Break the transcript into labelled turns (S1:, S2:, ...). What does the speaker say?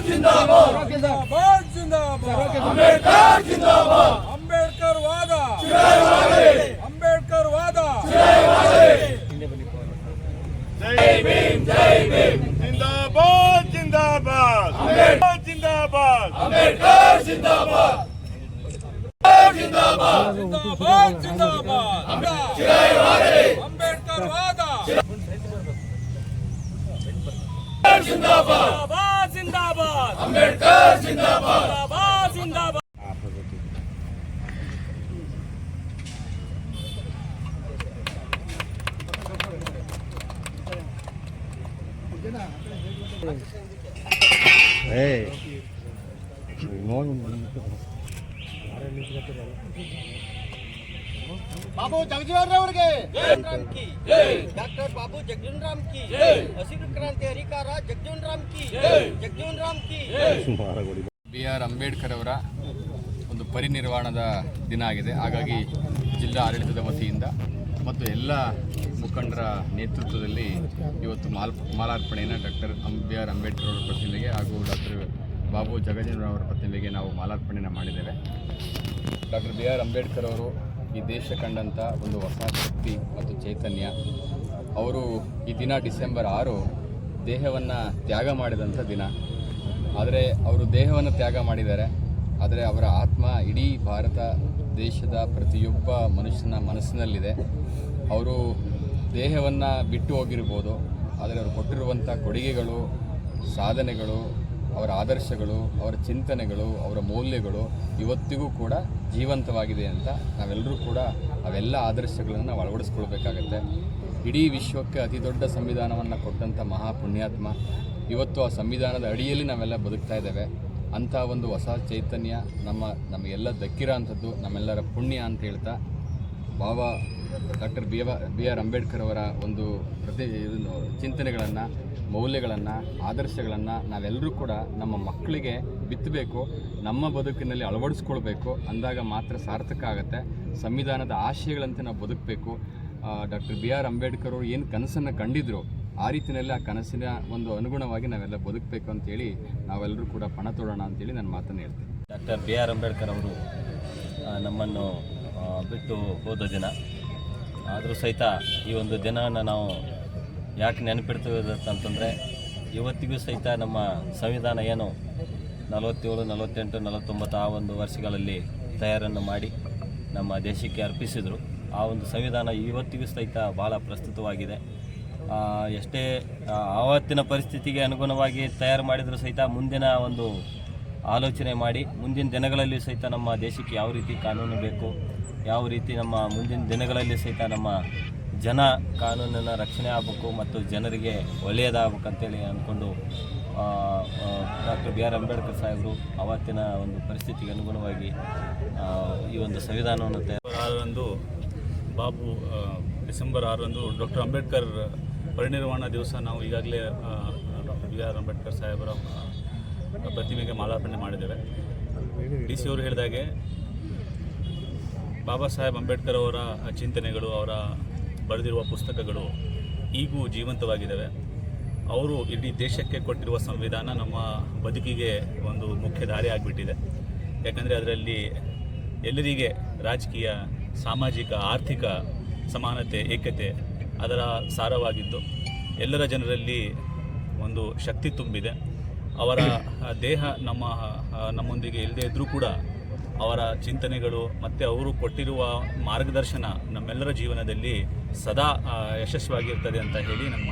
S1: जिंदाबाद जिंदाबाद अंबेडकर जिंदाबाद अंबेडकर वादा अंबेडकर वादा
S2: जय भीम जिंदाबाद जिंदाबाद अंबेडकर जिंदाबाद
S1: अंबेडकर जिंदाबाद जिंदाबाद जिंदाबाद जिंदाबाद अंबेडकर वादा जिंदाबाद जिंदाबाद अंबेडकर जिंदाबाद जिंदाबाद
S3: बाबू जगजीवन राम की डॉक्टर बाबू जगजीवन राम की हसिರು ಕ್ರಾಂತಿ ಹರಿಕಾರ ಜಗಜೀವನ್ ರಾಮ್ ಕಿ
S4: ಬಿ ಆರ್ ಅಂಬೇಡ್ಕರ್ ಅವರ ಒಂದು ಪರಿನಿರ್ವಾಣದ ದಿನ ಆಗಿದೆ. ಹಾಗಾಗಿ ಜಿಲ್ಲಾ ಆಡಳಿತದ ವತಿಯಿಂದ ಮತ್ತು ಎಲ್ಲ ಮುಖಂಡರ ನೇತೃತ್ವದಲ್ಲಿ ಇವತ್ತು ಮಾಲಾರ್ಪಣೆಯನ್ನು ಡಾಕ್ಟರ್ ಬಿ ಆರ್ ಅಂಬೇಡ್ಕರ್ ಅವರ ಪ್ರತಿಮೆಗೆ ಹಾಗೂ ಡಾಕ್ಟರ್ ಬಾಬು ಜಗಜೀವನ್ ರಾಮ್ ಅವರ ಪ್ರತಿಮೆಗೆ ನಾವು ಮಾಲಾರ್ಪಣೆಯನ್ನು ಮಾಡಿದ್ದೇವೆ. ಡಾಕ್ಟರ್ ಬಿ ಆರ್ ಅಂಬೇಡ್ಕರ್ ಅವರು ಈ ದೇಶ ಕಂಡಂಥ ಒಂದು ಹೊಸ ಶಕ್ತಿ ಮತ್ತು ಚೈತನ್ಯ. ಅವರು ಈ ದಿನ ಡಿಸೆಂಬರ್ 6 ದೇಹವನ್ನು ತ್ಯಾಗ ಮಾಡಿದಂಥ ದಿನ. ಆದರೆ ಅವರು ದೇಹವನ್ನು ತ್ಯಾಗ ಮಾಡಿದ್ದಾರೆ, ಆದರೆ ಅವರ ಆತ್ಮ ಇಡೀ ಭಾರತ ದೇಶದ ಪ್ರತಿಯೊಬ್ಬ ಮನುಷ್ಯನ ಮನಸ್ಸಿನಲ್ಲಿದೆ. ಅವರು ದೇಹವನ್ನು ಬಿಟ್ಟು ಹೋಗಿರ್ಬೋದು, ಆದರೆ ಅವರು ಕೊಟ್ಟಿರುವಂಥ ಕೊಡುಗೆಗಳು, ಸಾಧನೆಗಳು, ಅವರ ಆದರ್ಶಗಳು, ಅವರ ಚಿಂತನೆಗಳು, ಅವರ ಮೌಲ್ಯಗಳು ಇವತ್ತಿಗೂ ಕೂಡ ಜೀವಂತವಾಗಿದೆ ಅಂತ ನಾವೆಲ್ಲರೂ ಕೂಡ ಅವೆಲ್ಲ ಆದರ್ಶಗಳನ್ನು ನಾವು ಅಳವಡಿಸ್ಕೊಳ್ಬೇಕಾಗತ್ತೆ. ಇಡೀ ವಿಶ್ವಕ್ಕೆ ಅತಿ ದೊಡ್ಡ ಸಂವಿಧಾನವನ್ನು ಕೊಟ್ಟಂಥ ಮಹಾಪುಣ್ಯಾತ್ಮ. ಇವತ್ತು ಆ ಸಂವಿಧಾನದ ಅಡಿಯಲ್ಲಿ ನಾವೆಲ್ಲ ಬದುಕ್ತಾ ಇದ್ದೇವೆ. ಅಂಥ ಒಂದು ಹೊಸ ಚೈತನ್ಯ ನಮಗೆಲ್ಲ ದಕ್ಕಿರೋ ಅಂಥದ್ದು ನಮ್ಮೆಲ್ಲರ ಪುಣ್ಯ ಅಂತ ಹೇಳ್ತಾ ಬಾಬಾ ಡಾಕ್ಟರ್ ಬಿ ಆರ್ ಅಂಬೇಡ್ಕರ್ ಅವರ ಒಂದು ಚಿಂತನೆಗಳನ್ನು, ಮೌಲ್ಯಗಳನ್ನು, ಆದರ್ಶಗಳನ್ನು ನಾವೆಲ್ಲರೂ ಕೂಡ ನಮ್ಮ ಮಕ್ಕಳಿಗೆ ಬಿತ್ತಬೇಕು, ನಮ್ಮ ಬದುಕಿನಲ್ಲಿ ಅಳವಡಿಸ್ಕೊಳ್ಬೇಕು. ಅಂದಾಗ ಮಾತ್ರ ಸಾರ್ಥಕ ಆಗುತ್ತೆ. ಸಂವಿಧಾನದ ಆಶಯಗಳಂತೆ ನಾವು ಬದುಕಬೇಕು. ಡಾಕ್ಟರ್ ಬಿ ಆರ್ ಅಂಬೇಡ್ಕರ್ ಅವರು ಏನು ಕನಸನ್ನು ಕಂಡಿದ್ರು ಆ ರೀತಿಯಲ್ಲಿ ಆ ಕನಸಿನ ಒಂದು ಅನುಗುಣವಾಗಿ ನಾವೆಲ್ಲ ಬದುಕಬೇಕು ಅಂತೇಳಿ ನಾವೆಲ್ಲರೂ ಕೂಡ ಪಣ ತೊಡೋಣ ಅಂತೇಳಿ ನನ್ನ ಮಾತನ್ನು ಹೇಳ್ತೀನಿ.
S5: ಡಾಕ್ಟರ್ ಬಿ ಆರ್ ಅಂಬೇಡ್ಕರ್ ಅವರು ನಮ್ಮನ್ನು ಬಿಟ್ಟು ಹೋದ ದಿನ. ಆದರೂ ಸಹಿತ ಈ ಒಂದು ದಿನವನ್ನು ನಾವು ಯಾಕೆ ನೆನಪಿಡ್ತೀವಿ ಅಂತಂದರೆ, ಇವತ್ತಿಗೂ ಸಹಿತ ನಮ್ಮ ಸಂವಿಧಾನ ಏನು 47, 48, 49 ಆ ಒಂದು ವರ್ಷಗಳಲ್ಲಿ ತಯಾರನ್ನು ಮಾಡಿ ನಮ್ಮ ದೇಶಕ್ಕೆ ಅರ್ಪಿಸಿದರು. ಆ ಒಂದು ಸಂವಿಧಾನ ಇವತ್ತಿಗೂ ಸಹಿತ ಭಾಳ ಪ್ರಸ್ತುತವಾಗಿದೆ. ಎಷ್ಟೇ ಆವತ್ತಿನ ಪರಿಸ್ಥಿತಿಗೆ ಅನುಗುಣವಾಗಿ ತಯಾರು ಮಾಡಿದರೂ ಸಹಿತ ಮುಂದಿನ ಒಂದು ಆಲೋಚನೆ ಮಾಡಿ ಮುಂದಿನ ದಿನಗಳಲ್ಲಿ ಸಹಿತ ನಮ್ಮ ದೇಶಕ್ಕೆ ಯಾವ ರೀತಿ ಕಾನೂನು ಬೇಕು, ಯಾವ ರೀತಿ ನಮ್ಮ ಮುಂದಿನ ದಿನಗಳಲ್ಲಿ ಸಹಿತ ನಮ್ಮ ಜನ ಕಾನೂನಿನ ರಕ್ಷಣೆ ಆಗಬೇಕು ಮತ್ತು ಜನರಿಗೆ ಒಳ್ಳೆಯದಾಗಬೇಕಂತೇಳಿ ಅಂದ್ಕೊಂಡು ಡಾಕ್ಟರ್ ಬಿ ಆರ್ ಅಂಬೇಡ್ಕರ್ ಸಾಹೇಬರು ಆವತ್ತಿನ ಒಂದು ಪರಿಸ್ಥಿತಿಗೆ ಅನುಗುಣವಾಗಿ ಈ ಒಂದು ಸಂವಿಧಾನವನ್ನು
S6: ಡಿಸೆಂಬರ್ 6 ಡಾಕ್ಟರ್ ಅಂಬೇಡ್ಕರ್ ಪರಿನಿರ್ವಾಣ ದಿವಸ ನಾವು ಈಗಾಗಲೇ ಡಾಕ್ಟರ್ ಬಿ ಆರ್ ಅಂಬೇಡ್ಕರ್ ಸಾಹೇಬರ ಪ್ರತಿಮೆಗೆ ಮಾಲಾರ್ಪಣೆ ಮಾಡಿದ್ದೇವೆ. ಡಿ ಸಿ ಅವರು ಹೇಳಿದಾಗೆ ಬಾಬಾ ಸಾಹೇಬ್ ಅಂಬೇಡ್ಕರ್ ಅವರ ಚಿಂತನೆಗಳು, ಅವರ ಬರೆದಿರುವ ಪುಸ್ತಕಗಳು ಈಗೂ ಜೀವಂತವಾಗಿದ್ದಾವೆ. ಅವರು ಇಡೀ ದೇಶಕ್ಕೆ ಕೊಟ್ಟಿರುವ ಸಂವಿಧಾನ ನಮ್ಮ ಬದುಕಿಗೆ ಒಂದು ಮುಖ್ಯ ದಾರಿ ಆಗಿಬಿಟ್ಟಿದೆ. ಯಾಕಂದರೆ ಅದರಲ್ಲಿ ಎಲ್ಲರಿಗೆ ರಾಜಕೀಯ, ಸಾಮಾಜಿಕ, ಆರ್ಥಿಕ ಸಮಾನತೆ, ಏಕತೆ ಅದರ ಸಾರವಾಗಿದ್ದು ಎಲ್ಲರ ಜನರಲ್ಲಿ ಒಂದು ಶಕ್ತಿ ತುಂಬಿದೆ. ಅವರ ದೇಹ ನಮ್ಮೊಂದಿಗೆ ಇಲ್ಲದೇ ಇದ್ದರೂ ಕೂಡ ಅವರ ಚಿಂತನೆಗಳು ಮತ್ತು ಅವರು ಕೊಟ್ಟಿರುವ ಮಾರ್ಗದರ್ಶನ ನಮ್ಮೆಲ್ಲರ ಜೀವನದಲ್ಲಿ ಸದಾ ಯಶಸ್ವಿಯಾಗಿರ್ತದೆ ಅಂತ ಹೇಳಿ ನಮ್ಮ